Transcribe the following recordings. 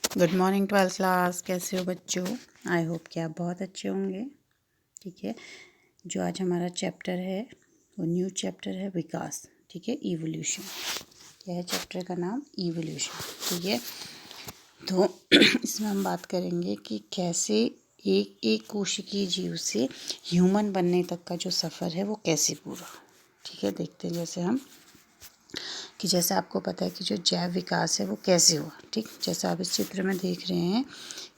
Good morning 12th class. कैसे हो बच्चों? आई होप कि आप बहुत अच्छे होंगे। ठीक है, जो आज हमारा चैप्टर है वो न्यू चैप्टर है विकास। ठीक है, इवोल्यूशन। क्या है चैप्टर का नाम? इवोल्यूशन। ठीक है, तो इसमें हम बात करेंगे कि कैसे एक एक कोशिकीय जीव से ह्यूमन बनने तक का जो सफ़र है वो कैसे पूरा। ठीक है, देखते हैं जैसे हम कि जैसे आपको पता है कि जो जैव विकास है वो कैसे हुआ। ठीक, जैसे आप इस चित्र में देख रहे हैं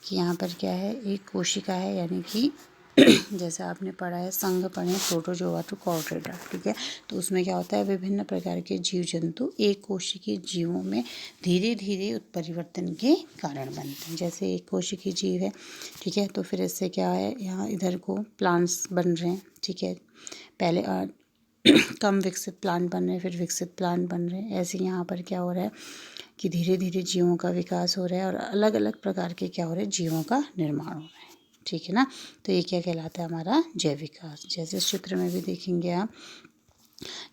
कि यहाँ पर क्या है, एक कोशिका है, यानी कि जैसे आपने पढ़ा है, संघ पढ़े प्रोटोजोआ टू कॉर्डेटा। ठीक है, तो उसमें क्या होता है, विभिन्न प्रकार के जीव जंतु एक कोशिकीय जीवों में धीरे धीरे उत्परिवर्तन के कारण बनते हैं। जैसे एक कोशिकीय जीव है, ठीक है, तो फिर इससे क्या है, यहाँ इधर को प्लांट्स बन रहे हैं। ठीक है, पहले कम विकसित प्लांट बन रहे हैं, फिर विकसित प्लांट बन रहे हैं। ऐसे यहाँ पर क्या हो रहा है कि धीरे धीरे जीवों का विकास हो रहा है और अलग अलग प्रकार के क्या हो रहे हैं, जीवों का निर्माण हो रहा है। ठीक है ना, तो ये क्या कहलाता है, हमारा जैव विकास। जैसे इस चित्र में भी देखेंगे आप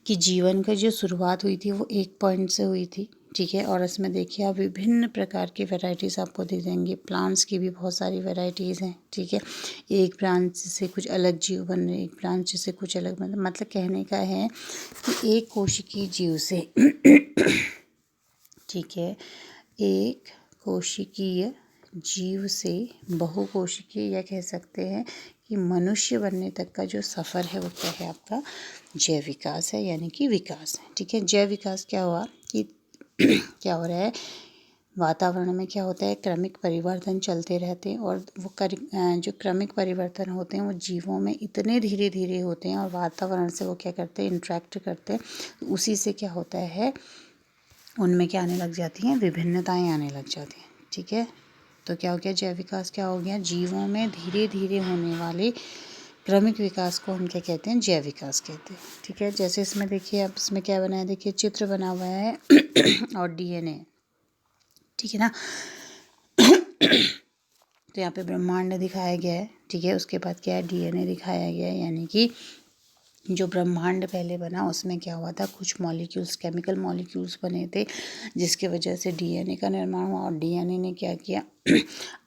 कि जीवन का जो शुरुआत हुई थी वो एक पॉइंट से हुई थी। ठीक है, और इसमें देखिए आप विभिन्न प्रकार की वैरायटीज़ आपको दिख जाएंगी। प्लांट्स की भी बहुत सारी वैरायटीज़ हैं। ठीक है, एक ब्रांच से कुछ अलग जीव बन रहे, एक ब्रांच से कुछ अलग बन रहे। मतलब कहने का है कि एक कोशिकीय जीव से ठीक है, एक कोशिकीय जीव से बहुकोशिकीय, या कह सकते हैं कि मनुष्य बनने तक का जो सफ़र है वो क्या है, आपका जैव विकास है, यानी कि विकास है। ठीक है, जैव विकास क्या हुआ कि क्या हो रहा है, वातावरण में क्या होता है, क्रमिक परिवर्तन चलते रहते हैं, और वो जो क्रमिक परिवर्तन होते हैं वो जीवों में इतने धीरे धीरे होते हैं और वातावरण से वो क्या करते हैं, इंटरेक्ट करते हैं। तो उसी से क्या होता है, उनमें क्या आने लग जाती हैं, विभिन्नताएं आने लग जाती हैं। ठीक है, तो क्या हो गया, जैव विकास क्या हो गया, जीवों में धीरे धीरे होने वाले क्रमिक विकास को हम क्या कहते हैं, जैव विकास कहते हैं। ठीक है, जैसे इसमें देखिए, अब इसमें क्या बना है, देखिए चित्र बना हुआ है और डीएनए। ठीक है ना, तो यहाँ पे ब्रह्मांड दिखाया गया है। ठीक है, उसके बाद क्या है, डीएनए दिखाया गया है, यानी कि जो ब्रह्मांड पहले बना उसमें क्या हुआ था, कुछ मॉलिक्यूल्स, केमिकल मॉलिक्यूल्स बने थे, जिसके वजह से डीएनए का निर्माण हुआ, और डीएनए ने क्या किया,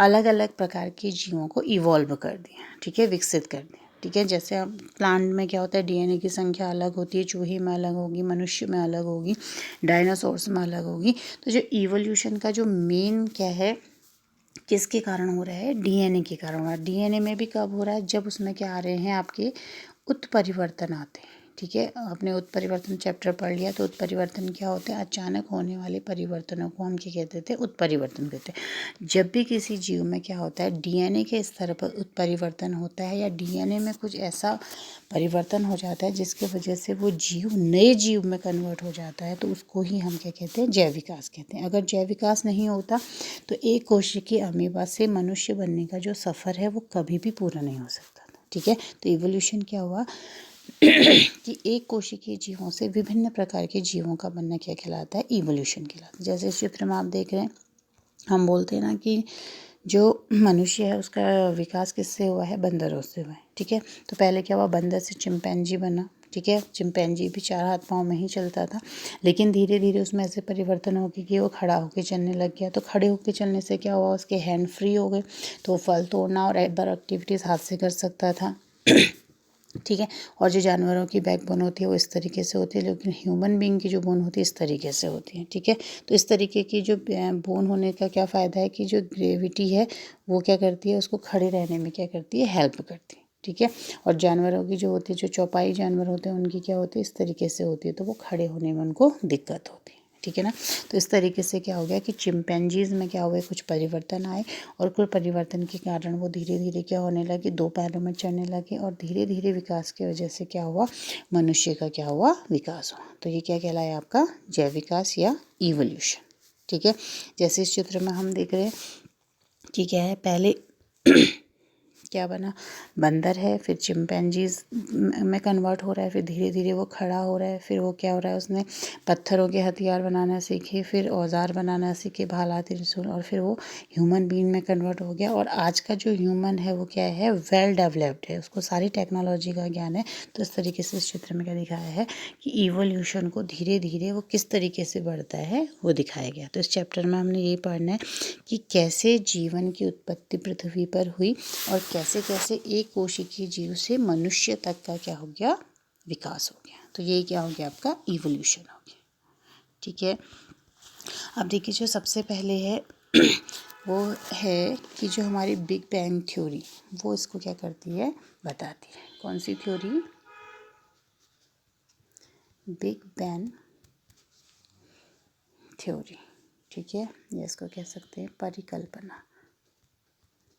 अलग अलग प्रकार के जीवों को इवॉल्व कर दिया। ठीक है, विकसित कर दिया। ठीक है, जैसे अब प्लांट में क्या होता है, डीएनए की संख्या अलग होती है, चूहे में अलग होगी, मनुष्य में अलग होगी, डायनासोर्स में अलग होगी। तो जो इवोल्यूशन का जो मेन क्या है, किसके कारण हो रहा है, डीएनए के कारण हो रहा है। डीएनए में भी कब हो रहा है, जब उसमें क्या आ रहे हैं, आपके उत्परिवर्तन आते हैं। ठीक है, आपने उत्परिवर्तन चैप्टर पढ़ लिया, तो उत्परिवर्तन क्या होते हैं, अचानक होने वाले परिवर्तनों को हम क्या कहते थे, उत्परिवर्तन कहते हैं। जब भी किसी जीव में क्या होता है, डीएनए के स्तर पर उत्परिवर्तन होता है, या डीएनए में कुछ ऐसा परिवर्तन हो जाता है जिसके वजह से वो जीव नए जीव में कन्वर्ट हो जाता है, तो उसको ही हम क्या कहते हैं, जैव विकास कहते हैं। अगर जैव विकास नहीं होता तो एक कोशिकीय अमीबा से मनुष्य बनने का जो सफ़र है वो कभी भी पूरा नहीं हो सकता था। ठीक है, तो इवोल्यूशन क्या हुआ कि एक कोशिकीय जीवों से विभिन्न प्रकार के जीवों का बनना क्या कहलाता है, इवोल्यूशन कहलाता है। जैसे इस चित्र में आप देख रहे हैं, हम बोलते हैं ना कि जो मनुष्य है उसका विकास किससे हुआ है, बंदरों से हुआ है। ठीक है, तो पहले क्या हुआ, बंदर से चिंपैंजी बना। ठीक है, चिंपैंजी भी 4 हाथ पाँव में ही चलता था, लेकिन धीरे धीरे उसमें ऐसे परिवर्तन हो गया कि वो खड़ा होकर चलने लग गया। तो खड़े होकर चलने से क्या हुआ, उसके हैंड फ्री हो गए, तो फल तोड़ना और अदर एक्टिविटीज़ हाथ से कर सकता था। ठीक है, और जो जानवरों की बैकबोन होती है वो इस तरीके से होती है, लेकिन ह्यूमन बीइंग की जो बोन होती है इस तरीके से होती है। ठीक है, तो इस तरीके की जो बोन होने का क्या फ़ायदा है कि जो ग्रेविटी है वो क्या करती है, उसको खड़े रहने में क्या करती है, हेल्प करती है। ठीक है, और जानवरों की जो होती है, जो चौपाई जानवर होते हैं उनकी क्या होती है, इस तरीके से होती है, तो वो खड़े होने में उनको दिक्कत होती है। ठीक है ना, तो इस तरीके से क्या हो गया कि चिंपैंजीज़ में क्या हुआ, कुछ परिवर्तन आए, और कुछ परिवर्तन के कारण वो धीरे धीरे क्या होने लगे, 2 पैरों में चलने लगे, और धीरे धीरे विकास की वजह से क्या हुआ, मनुष्य का क्या हुआ, विकास हुआ। तो ये क्या कहलाया, आपका जैव विकास या इवोल्यूशन। ठीक है, जैसे इस चित्र में हम देख रहे हैं कि क्या है, पहले क्या बना, बंदर है, फिर चिंपैंजीज में कन्वर्ट हो रहा है, फिर धीरे धीरे वो खड़ा हो रहा है, फिर वो क्या हो रहा है, उसने पत्थरों के हथियार बनाना सीखे, फिर औजार बनाना सीखे, भाला त्रिशूल, और फिर वो ह्यूमन बीइंग में कन्वर्ट हो गया। और आज का जो ह्यूमन है वो क्या है, वेल डेवलप्ड है, उसको सारी टेक्नोलॉजी का ज्ञान है। तो इस तरीके से इस चित्र में क्या दिखाया है कि इवोल्यूशन को धीरे धीरे वो किस तरीके से बढ़ता है वो दिखाया गया। तो इस चैप्टर में हमने ये पढ़ना है कि कैसे जीवन की उत्पत्ति पृथ्वी पर हुई और कैसे कैसे एक कोशिकीय जीव से मनुष्य तक का क्या हो गया, विकास हो गया। तो ये क्या हो गया, आपका इवोल्यूशन हो गया। ठीक है, अब देखिए जो सबसे पहले है वो है कि जो हमारी बिग बैंग थ्योरी, वो इसको क्या करती है, बताती है। कौन सी थ्योरी, बिग बैंग थ्योरी। ठीक है, ये इसको कह सकते हैं परिकल्पना।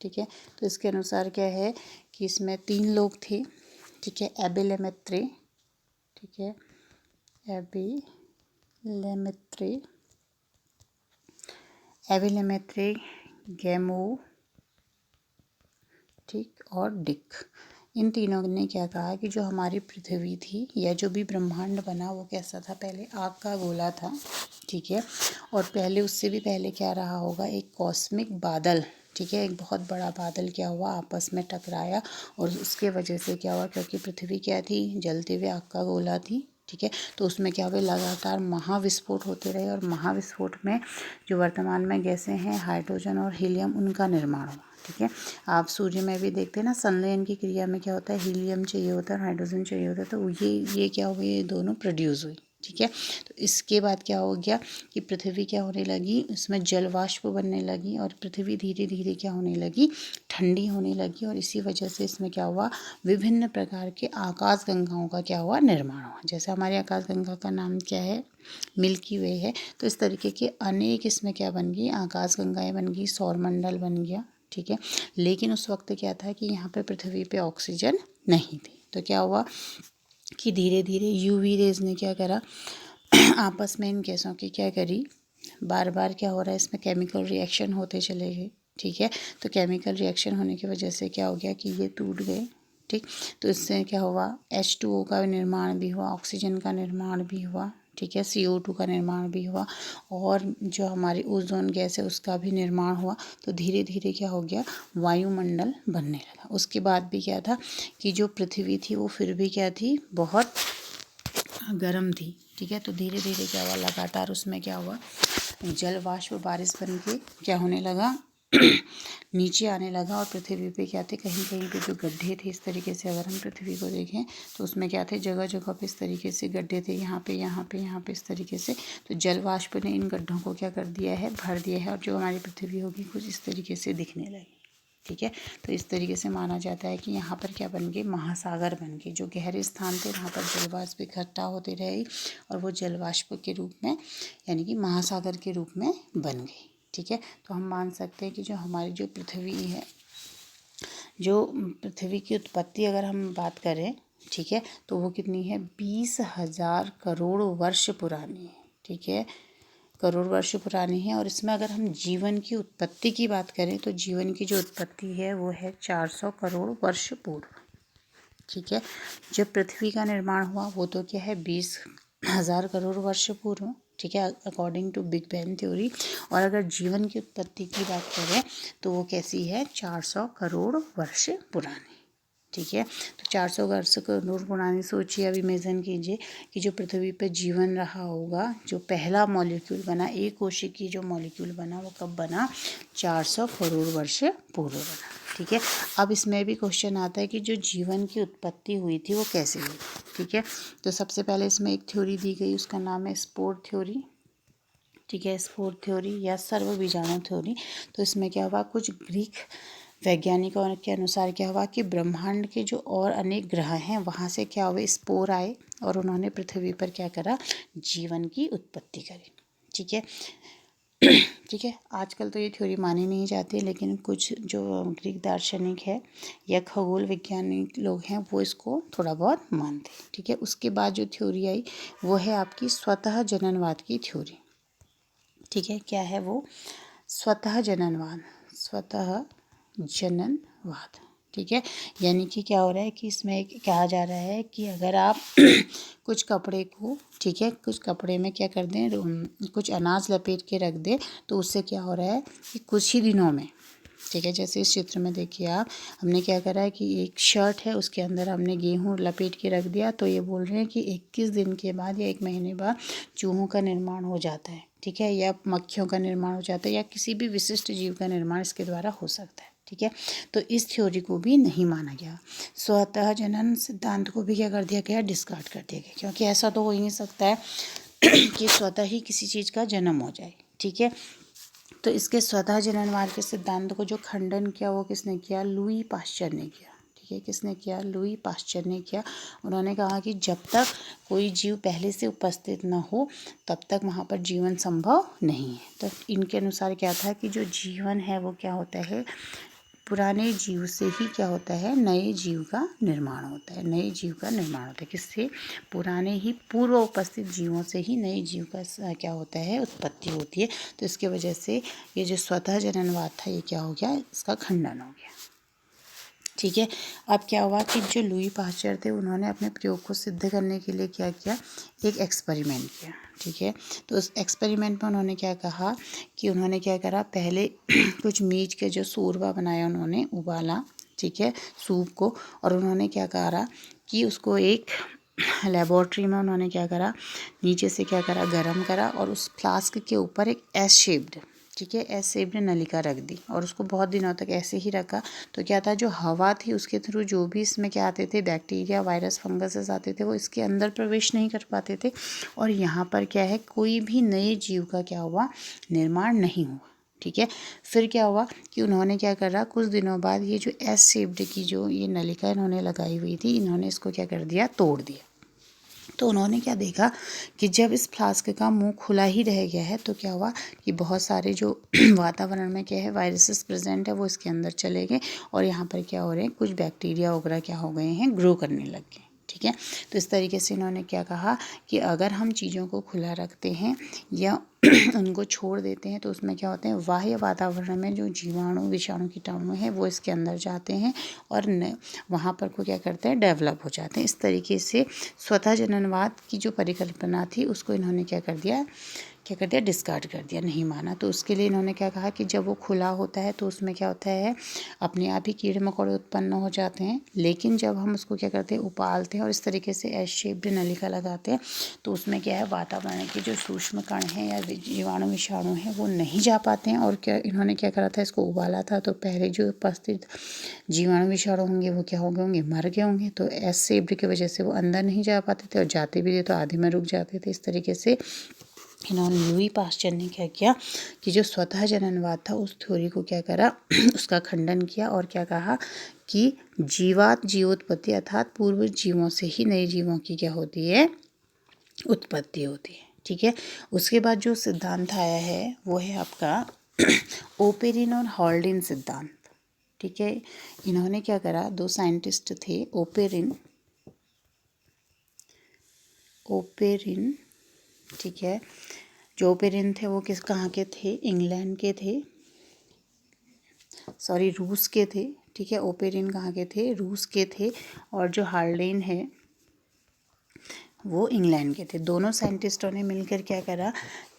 ठीक है, तो इसके अनुसार क्या है कि इसमें 3 लोग थे। ठीक है, एबिलेमेत्रे, ठीक है, एबिलेमेत्रे, गैमो, ठीक, और डिक। इन तीनों ने क्या कहा कि जो हमारी पृथ्वी थी या जो भी ब्रह्मांड बना वो कैसा था, पहले आग का गोला था। ठीक है, और पहले उससे भी पहले क्या रहा होगा, एक कॉस्मिक बादल। ठीक है, एक बहुत बड़ा बादल क्या हुआ, आपस में टकराया, और उसके वजह से क्या हुआ, क्योंकि पृथ्वी क्या थी, जलते हुए आग का गोला थी। ठीक है, तो उसमें क्या हुआ, लगातार महाविस्फोट होते रहे, और महाविस्फोट में जो वर्तमान में गैसें हैं, हाइड्रोजन और हीलियम, उनका निर्माण हुआ। ठीक है, आप सूर्य में भी देखते हैं ना, संलयन की क्रिया में क्या होता है, हीलियम चाहिए होता है, हाइड्रोजन चाहिए होता है, तो ये क्या हुआ, ये दोनों प्रोड्यूस हुई। ठीक है, तो इसके बाद क्या हो गया कि पृथ्वी क्या होने लगी, इसमें जल वाष्प बनने लगी, और पृथ्वी धीरे धीरे क्या होने लगी, ठंडी होने लगी, और इसी वजह से इसमें क्या हुआ, विभिन्न प्रकार के आकाश गंगाओं का क्या हुआ, निर्माण हुआ। जैसे हमारी आकाश गंगा का नाम क्या है, मिल्की वे है, तो इस तरीके के अनेक इसमें क्या बन गई, आकाश गंगाएं बन गई, सौरमंडल बन गया। ठीक है, लेकिन उस वक्त क्या था कि यहाँ पे पृथ्वी पे ऑक्सीजन नहीं थी, तो क्या हुआ कि धीरे धीरे यूवी रेज ने क्या करा, आपस में इन गैसों की क्या करी, बार बार क्या हो रहा है, इसमें केमिकल रिएक्शन होते चले गए। ठीक है, तो केमिकल रिएक्शन होने की वजह से क्या हो गया कि ये टूट गए। ठीक, तो इससे क्या हुआ, H2O का निर्माण भी हुआ, ऑक्सीजन का निर्माण भी हुआ। ठीक है, CO2 का निर्माण भी हुआ, और जो हमारी ओजोन गैस है उसका भी निर्माण हुआ। तो धीरे धीरे क्या हो गया, वायुमंडल बनने लगा। उसके बाद भी क्या था कि जो पृथ्वी थी वो फिर भी क्या थी, बहुत गर्म थी। ठीक है, तो धीरे धीरे क्या हुआ, लगातार उसमें क्या हुआ, जल वाष्प बारिश बन के क्या होने लगा, नीचे आने लगा, और पृथ्वी पे क्या थे, कहीं कहीं पे जो गड्ढे थे, इस तरीके से अगर हम पृथ्वी को देखें तो उसमें क्या थे, जगह जगह पे इस तरीके से गड्ढे थे, यहाँ पे यहाँ पे यहाँ पे इस तरीके से। तो जल वाष्प ने इन गड्ढों को क्या कर दिया है, भर दिया है, और जो हमारी पृथ्वी होगी कुछ इस तरीके से दिखने लगी। ठीक है, तो इस तरीके से माना जाता है कि यहाँ पर क्या बन गए, महासागर बन गए। जो गहरे स्थान थे वहाँ पर जलवाष्प इकट्ठा होती रही, और वो जलवाष्प के रूप में यानी कि महासागर के रूप में बन गई। ठीक है, तो हम मान सकते हैं कि जो हमारी जो पृथ्वी है, जो पृथ्वी की उत्पत्ति अगर हम बात करें, ठीक है, तो वो कितनी है, 20,000 करोड़ वर्ष पुरानी है। ठीक है, करोड़ वर्ष पुरानी है, और इसमें अगर हम जीवन की उत्पत्ति की बात करें तो जीवन की जो उत्पत्ति है वो है 400 करोड़ वर्ष पूर्व। ठीक है, जब पृथ्वी का निर्माण हुआ वो तो क्या है, 20,000 करोड़ वर्ष पूर्व। ठीक है, according to big bang theory. और अगर जीवन की उत्पत्ति की बात करें तो वो कैसी है, 400 करोड़ वर्ष पुरानी। ठीक है, तो 400 वर्ष करोड़ पुरानी सोचिए, अब इमेजिन कीजिए कि जो पृथ्वी पर जीवन रहा होगा, जो पहला मॉलिक्यूल बना, एक कोशिकीय जो मॉलिक्यूल बना वो कब बना, 400 करोड़ वर्ष पूर्व बना। ठीक है, अब इसमें भी क्वेश्चन आता है कि जो जीवन की उत्पत्ति हुई थी वो कैसे हुई। ठीक है, तो सबसे पहले इसमें एक थ्योरी दी गई, उसका नाम है स्पोर थ्योरी। ठीक है, स्पोर थ्योरी या सर्वबीजाणु थ्योरी। तो इसमें क्या हुआ, कुछ ग्रीक वैज्ञानिकों के अनुसार क्या हुआ कि ब्रह्मांड के जो और अनेक ग्रह हैं वहाँ से क्या हुए, स्पोर आए, और उन्होंने पृथ्वी पर क्या करा, जीवन की उत्पत्ति करी। ठीक है, ठीक है, आजकल तो ये थ्योरी मानी नहीं जाती, लेकिन कुछ जो ग्रीक दार्शनिक है या खगोल वैज्ञानिक लोग हैं वो इसको थोड़ा बहुत मानते हैं। ठीक है, उसके बाद जो थ्योरी आई वो है आपकी स्वतः जननवाद की थ्योरी। ठीक है, क्या है वो, स्वतः जननवाद, स्वतः जननवाद। ठीक है। यानी कि क्या हो रहा है कि इसमें कहा जा रहा है कि अगर आप कुछ कपड़े को, ठीक है, कुछ कपड़े में क्या कर दें, कुछ अनाज लपेट के रख दें, तो उससे क्या हो रहा है कि कुछ ही दिनों में, ठीक है, जैसे इस चित्र में देखिए आप, हमने क्या करा है कि एक शर्ट है, उसके अंदर हमने गेहूँ लपेट के रख दिया, तो ये बोल रहे हैं कि 21 दिन के बाद या 1 महीने बाद चूहों का निर्माण हो जाता है, ठीक है, या मक्खियों का निर्माण हो जाता है, या किसी भी विशिष्ट जीव का निर्माण इसके द्वारा हो सकता है, ठीक है। तो इस थ्योरी को भी नहीं माना गया। स्वतः जनन सिद्धांत को भी क्या कर दिया गया, डिस्कार्ड कर दिया गया, क्योंकि ऐसा तो हो ही नहीं सकता है कि स्वतः ही किसी चीज़ का जन्म हो जाए, ठीक है। तो इसके स्वतः जननवाद के सिद्धांत को जो खंडन किया वो किसने किया, लुई पाश्चर ने किया, ठीक है। किसने किया, लुई पाश्चर ने किया। उन्होंने कहा कि जब तक कोई जीव पहले से उपस्थित न हो तब तक वहाँ पर जीवन संभव नहीं है। तो इनके अनुसार क्या था कि जो जीवन है वो क्या होता है, पुराने जीव से ही क्या होता है, नए जीव का निर्माण होता है, नए जीव का निर्माण होता है। किससे, पुराने ही पूर्व उपस्थित जीवों से ही नए जीव का क्या होता है, उत्पत्ति होती है। तो इसके वजह से ये जो स्वतः जननवाद था ये क्या हो गया, इसका खंडन हो गया, ठीक है। अब क्या हुआ कि जो लुई पाश्चर थे उन्होंने अपने प्रयोग को सिद्ध करने के लिए क्या किया, एक एक्सपेरिमेंट किया, ठीक है। तो उस एक्सपेरिमेंट में उन्होंने क्या कहा कि उन्होंने क्या करा, पहले कुछ मीट के जो शोरबा बनाया उन्होंने उबाला, ठीक है, सूप को, और उन्होंने क्या करा कि उसको एक लेबोरेटरी में उन्होंने क्या करा, नीचे से क्या करा, गरम करा, और उस फ्लास्क के ऊपर एक एस शेप्ड, ठीक है, एस शेप्ड नलिका रख दी, और उसको बहुत दिनों तक ऐसे ही रखा। तो क्या था, जो हवा थी उसके थ्रू जो भी इसमें क्या आते थे, बैक्टीरिया, वायरस, फंगसेस आते थे, वो इसके अंदर प्रवेश नहीं कर पाते थे, और यहाँ पर क्या है, कोई भी नए जीव का क्या हुआ, निर्माण नहीं हुआ, ठीक है। फिर क्या हुआ कि उन्होंने क्या करा, कुछ दिनों बाद ये जो एस शेप्ड की जो ये नलिका इन्होंने लगाई हुई थी, इन्होंने इसको क्या कर दिया, तोड़ दिया। तो उन्होंने क्या देखा कि जब इस फ्लास्क का मुंह खुला ही रह गया है तो क्या हुआ कि बहुत सारे जो वातावरण में क्या है, वायरसेस प्रेजेंट है, वो इसके अंदर चले गए, और यहाँ पर क्या हो रहे हैं, कुछ बैक्टीरिया वगैरह क्या हो गए हैं, ग्रो करने लग गए, ठीक है। तो इस तरीके से इन्होंने क्या कहा कि अगर हम चीज़ों को खुला रखते हैं या उनको छोड़ देते हैं तो उसमें क्या होते हैं, बाह्य वातावरण में जो जीवाणु, विषाणु, कीटाणु हैं वो इसके अंदर जाते हैं और वहाँ पर को क्या करते हैं, डेवलप हो जाते हैं। इस तरीके से स्वतः जननवाद की जो परिकल्पना थी उसको इन्होंने क्या कर दिया, डिस्कार्ड कर दिया, नहीं माना। तो उसके लिए इन्होंने क्या कहा कि जब वो खुला होता है तो उसमें क्या होता है, अपने आप ही कीड़े मकोड़े उत्पन्न हो जाते हैं, लेकिन जब हम उसको क्या करते हैं, उबालते हैं और इस तरीके से एस शेप्ड नलिका लगाते हैं तो उसमें क्या है, वातावरण के जो सूक्ष्म कण हैं या जीवाणु, विषाणु हैं वो नहीं जा पाते हैं। और क्या इन्होंने क्या करा था, इसको उबाला था तो पहले जो उपस्थित जीवाणु, विषाणु होंगे वो क्या हो गए होंगे, मर गए होंगे। तो एस शेप्ड की वजह से वो अंदर नहीं जा पाते थे, और जाते भी थे तो आधे में रुक जाते थे। इस तरीके से इन्होंने, लुई पाश्चर ने क्या किया कि जो स्वतः जननवाद था उस थ्योरी को क्या करा उसका खंडन किया, और क्या कहा कि जीवोत्पत्ति अर्थात पूर्व जीवों से ही नए जीवों की क्या होती है, उत्पत्ति होती है, ठीक है। उसके बाद जो सिद्धांत आया है वो है आपका ओपेरिन और हॉल्डिन सिद्धांत, ठीक है। इन्होंने क्या करा, दो साइंटिस्ट थे, ओपेरिन, ठीक है। जो ओपेरिन थे वो कहाँ के थे, इंग्लैंड के थे, सॉरी रूस के थे, ठीक है। ओपेरिन कहाँ के थे, रूस के थे, और जो हार्लेन है वो इंग्लैंड के थे। दोनों साइंटिस्टों ने मिलकर क्या करा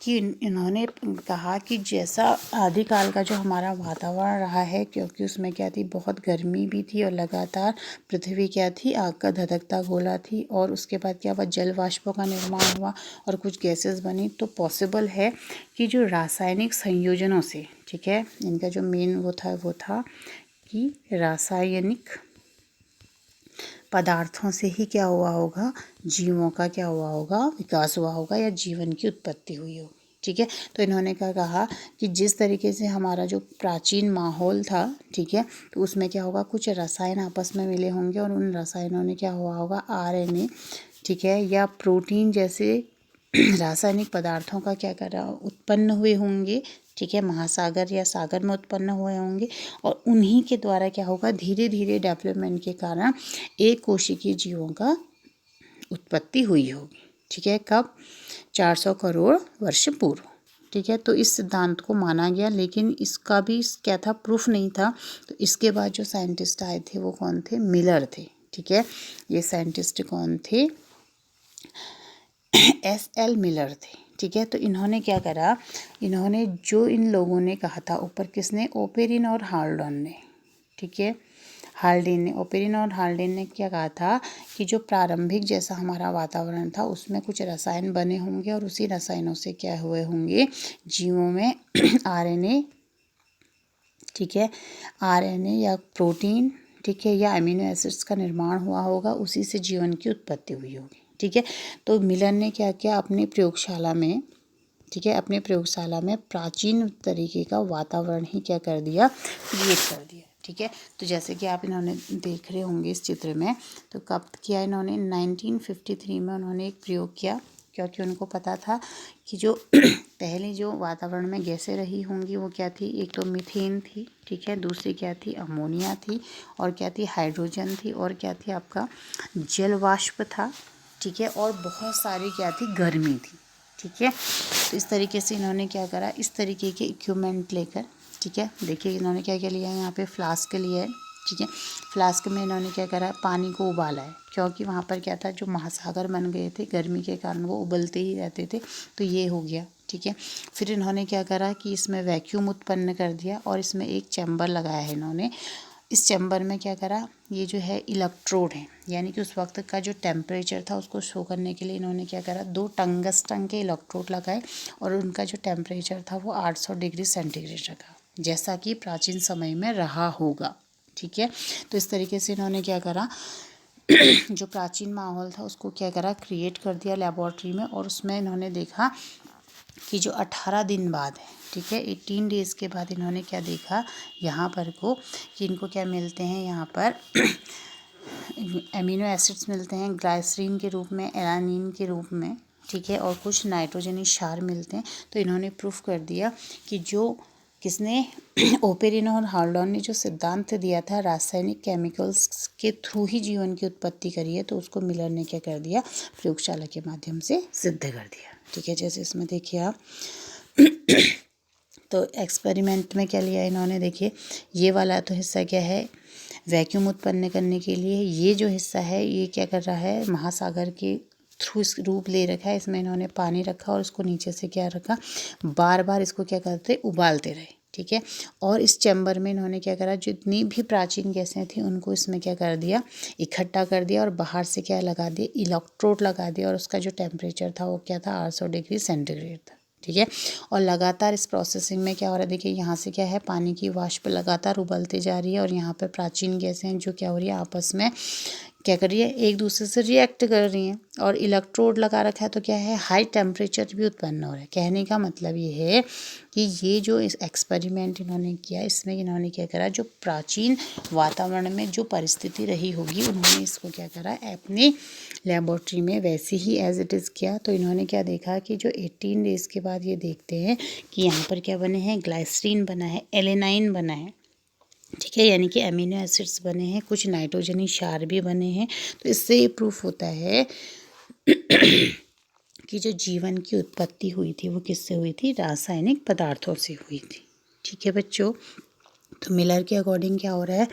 कि इन्होंने कहा कि जैसा आदिकाल का जो हमारा वातावरण रहा है, क्योंकि उसमें क्या थी, बहुत गर्मी भी थी और लगातार पृथ्वी क्या थी, आग का धधकता गोला थी, और उसके बाद क्या हुआ, जल वाष्पों का निर्माण हुआ और कुछ गैसेस बनी। तो पॉसिबल है कि जो रासायनिक संयोजनों से, ठीक है, इनका जो मेन वो था कि रासायनिक पदार्थों से ही क्या हुआ होगा, जीवों का क्या हुआ होगा, विकास हुआ होगा या जीवन की उत्पत्ति हुई होगी, ठीक है। तो इन्होंने क्या कहा कि जिस तरीके से हमारा जो प्राचीन माहौल था, ठीक है, तो उसमें क्या होगा, कुछ रसायन आपस में मिले होंगे और उन रसायनों ने क्या हुआ होगा, आरएनए, ठीक है, या प्रोटीन जैसे रासायनिक पदार्थों का क्या करा, उत्पन्न हुए होंगे, ठीक है, महासागर या सागर में उत्पन्न हुए होंगे, और उन्हीं के द्वारा क्या होगा, धीरे धीरे डेवलपमेंट के कारण एक कोशिकीय जीवों का उत्पत्ति हुई होगी, ठीक है। कब, 400 करोड़ वर्ष पूर्व, ठीक है। तो इस सिद्धांत को माना गया, लेकिन इसका भी क्या था, प्रूफ नहीं था। तो इसके बाद जो साइंटिस्ट आए थे वो कौन थे, मिलर थे, ठीक है। ये साइंटिस्ट कौन थे, SL मिलर थे, ठीक है। तो इन्होंने क्या करा, इन्होंने जो इन लोगों ने कहा था ऊपर, किसने, ओपेरिन और हाल्डेन ने, ठीक है, हाल्डेन ने, ओपेरिन और हाल्डेन ने क्या कहा था कि जो प्रारंभिक जैसा हमारा वातावरण था उसमें कुछ रसायन बने होंगे और उसी रसायनों से क्या हुए होंगे, जीवों में RNA, ठीक है, RNA या प्रोटीन, ठीक है, या अमीनो एसिड्स का निर्माण हुआ होगा, उसी से जीवन की उत्पत्ति हुई होगी, ठीक है। तो मिलर ने क्या किया अपनी प्रयोगशाला में, ठीक है, अपने प्रयोगशाला में प्राचीन तरीके का वातावरण ही क्या कर दिया, क्रिएट कर दिया, ठीक है। तो जैसे कि आप इन्होंने देख रहे होंगे इस चित्र में, तो कब किया इन्होंने, 1953 में उन्होंने एक प्रयोग किया, क्योंकि उनको पता था कि जो पहले जो वातावरण में गैसें रही होंगी वो क्या थी, एक तो मीथेन थी, ठीक है, दूसरी क्या थी, अमोनिया थी, और क्या थी, हाइड्रोजन थी, और क्या थी आपका जल वाष्प था, ठीक है, और बहुत सारी क्या थी, गर्मी थी, ठीक है। तो इस तरीके से इन्होंने क्या करा, इस तरीके के इक्विपमेंट लेकर, ठीक है, देखिए इन्होंने क्या क्या लिया है, यहाँ पे फ्लास्क लिया है, ठीक है। फ्लास्क में इन्होंने क्या करा, पानी को उबाला है, क्योंकि वहाँ पर क्या था, जो महासागर बन गए थे गर्मी के कारण वो उबलते ही रहते थे, तो ये हो गया, ठीक है। फिर इन्होंने क्या करा कि इसमें वैक्यूम उत्पन्न कर दिया और इसमें एक चैम्बर लगाया है इन्होंने। इस चैम्बर में क्या करा, ये जो है इलेक्ट्रोड है, यानी कि उस वक्त का जो टेम्परेचर था उसको शो करने के लिए इन्होंने क्या करा, 2 टंगस्टन के इलेक्ट्रोड लगाए और उनका जो टेम्परेचर था वो 800 डिग्री सेंटीग्रेड रखा, जैसा कि प्राचीन समय में रहा होगा, ठीक है। तो इस तरीके से इन्होंने क्या करा जो प्राचीन माहौल था उसको क्या करा, क्रिएट कर दिया लेबोरेटरी में, और उसमें इन्होंने देखा कि जो 18 दिन बाद है, ठीक है, 18 डेज़ के बाद इन्होंने क्या देखा यहाँ पर को, कि इनको क्या मिलते हैं यहाँ पर एमिनो एसिड्स मिलते हैं ग्लाइसरीन के रूप में, एलानिन के रूप में, ठीक है, और कुछ नाइट्रोजनी क्षार मिलते हैं। तो इन्होंने प्रूफ कर दिया कि जो किसने ओपेरिन और हाल्डेन ने जो सिद्धांत दिया था रासायनिक केमिकल्स के थ्रू ही जीवन की उत्पत्ति करी है, तो उसको मिलर ने क्या कर दिया, प्रयोगशाला के माध्यम से सिद्ध कर दिया, ठीक है। जैसे इसमें देखिए आप तो एक्सपेरिमेंट में क्या लिया इन्होंने, देखिए ये वाला तो हिस्सा क्या है, वैक्यूम उत्पन्न करने के लिए, ये जो हिस्सा है ये क्या कर रहा है, महासागर के थ्रू इस रूप ले रखा है, इसमें इन्होंने पानी रखा और इसको नीचे से क्या रखा, बार बार इसको क्या करते, उबालते रहे, ठीक है। और इस चैम्बर में इन्होंने क्या करा, जितनी भी प्राचीन गैसें थी उनको इसमें क्या कर दिया, इकट्ठा कर दिया और बाहर से क्या लगा दिया, इलेक्ट्रोड लगा दिया, और उसका जो टेम्परेचर था वो क्या था, 800 डिग्री सेंटीग्रेड था, ठीक है। और लगातार इस प्रोसेसिंग में क्या हो रहा है, देखिए यहाँ से क्या है, पानी की वाष्प लगातार उबलती जा रही है और यहाँ पर प्राचीन गैसें जो क्या हो रही है, आपस में क्या कर रही है, एक दूसरे से रिएक्ट कर रही हैं, और इलेक्ट्रोड लगा रखा है तो क्या है, हाई टेम्परेचर भी उत्पन्न हो रहा है। कहने का मतलब ये है कि ये जो इस एक्सपेरिमेंट इन्होंने किया, इसमें इन्होंने क्या करा, जो प्राचीन वातावरण में जो परिस्थिति रही होगी उन्होंने इसको क्या करा, अपनी लेबोरेटरी में वैसे ही एज इट इज़ किया। तो इन्होंने क्या देखा कि जो 18 डेज़ के बाद ये देखते हैं कि यहाँ पर क्या बने हैं, ग्लाइसरीन बना है, एलेनाइन बना है, ठीक है, यानी कि अमीनो एसिड्स बने हैं, कुछ नाइट्रोजनी क्षार भी बने हैं। तो इससे ये प्रूफ होता है कि जो जीवन की उत्पत्ति हुई थी वो किससे हुई थी, रासायनिक पदार्थों से हुई थी, ठीक है बच्चों। तो मिलर के अकॉर्डिंग क्या हो रहा है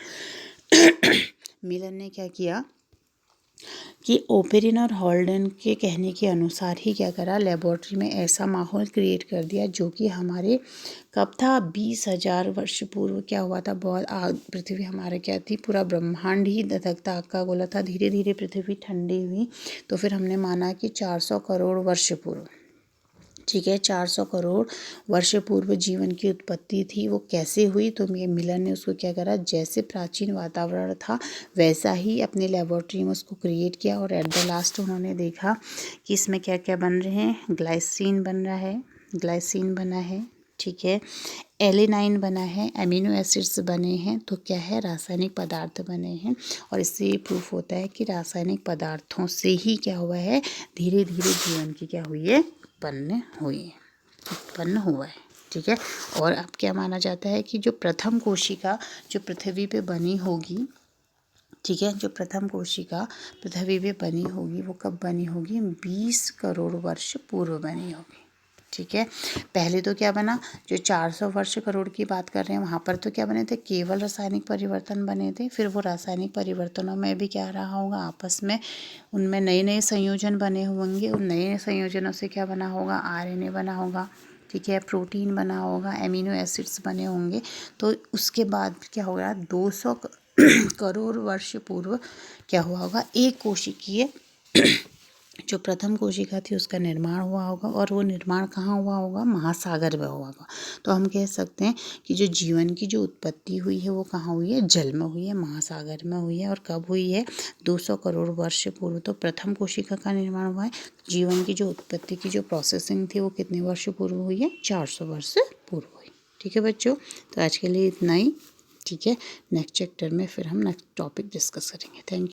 मिलर ने क्या किया कि ओपेरिन और हाल्डेन के कहने के अनुसार ही क्या करा, लेबोरेटरी में ऐसा माहौल क्रिएट कर दिया जो कि हमारे कब था, 20,000 वर्ष पूर्व क्या हुआ था, बहुत आग, पृथ्वी हमारे क्या थी, पूरा ब्रह्मांड ही धधकता आग का गोला था, धीरे धीरे पृथ्वी ठंडी हुई, तो फिर हमने माना कि 400 करोड़ वर्ष पूर्व, ठीक है, 400 करोड़ वर्ष पूर्व जीवन की उत्पत्ति थी। वो कैसे हुई, तो ये मिलर ने उसको क्या करा, जैसे प्राचीन वातावरण था वैसा ही अपने लेबोरेटरी में उसको क्रिएट किया, और एट द लास्ट उन्होंने देखा कि इसमें क्या क्या बन रहे हैं, ग्लाइसिन बन रहा है, ग्लाइसिन बना है, ठीक है, एलेनाइन बना है, अमीनो एसिड्स बने हैं, तो क्या है, रासायनिक पदार्थ बने हैं। और इससे ये प्रूफ होता है कि रासायनिक पदार्थों से ही क्या हुआ है, धीरे धीरे जीवन की क्या हुई है, उत्पन्न हुआ है, ठीक है। और अब क्या माना जाता है कि जो प्रथम कोशिका जो पृथ्वी पे बनी होगी, ठीक है, जो प्रथम कोशिका पृथ्वी पे बनी होगी वो कब बनी होगी, 20 करोड़ वर्ष पूर्व बनी होगी, ठीक है। पहले तो क्या बना, जो 400 वर्ष करोड़ की बात कर रहे हैं वहाँ पर तो क्या बने थे, केवल रासायनिक परिवर्तन बने थे। फिर वो रासायनिक परिवर्तनों में भी क्या रहा होगा, आपस में उनमें नए नए संयोजन बने होंगे। उन नए संयोजनों से क्या बना होगा, आरएनए बना होगा, ठीक है, प्रोटीन बना होगा, एमिनो एसिड्स बने होंगे। तो उसके बाद क्या होगा, 200 करोड़ वर्ष पूर्व क्या हुआ होगा, एक कोशिकीय जो प्रथम कोशिका थी उसका निर्माण हुआ होगा। और वो निर्माण कहाँ हुआ होगा, महासागर में हुआ होगा। तो हम कह सकते हैं कि जो जीवन की जो उत्पत्ति हुई है वो कहाँ हुई है, जल में हुई है, महासागर में हुई है। और कब हुई है, 200 करोड़ वर्ष पूर्व। तो प्रथम कोशिका का निर्माण हुआ है। जीवन की जो उत्पत्ति की जो प्रोसेसिंग थी वो कितने वर्ष पूर्व हुई है, 400 वर्ष पूर्व हुई। ठीक है बच्चों, तो आज के लिए इतना ही। ठीक है, नेक्स्ट चैप्टर में फिर हम नेक्स्ट टॉपिक डिस्कस करेंगे। Thank you.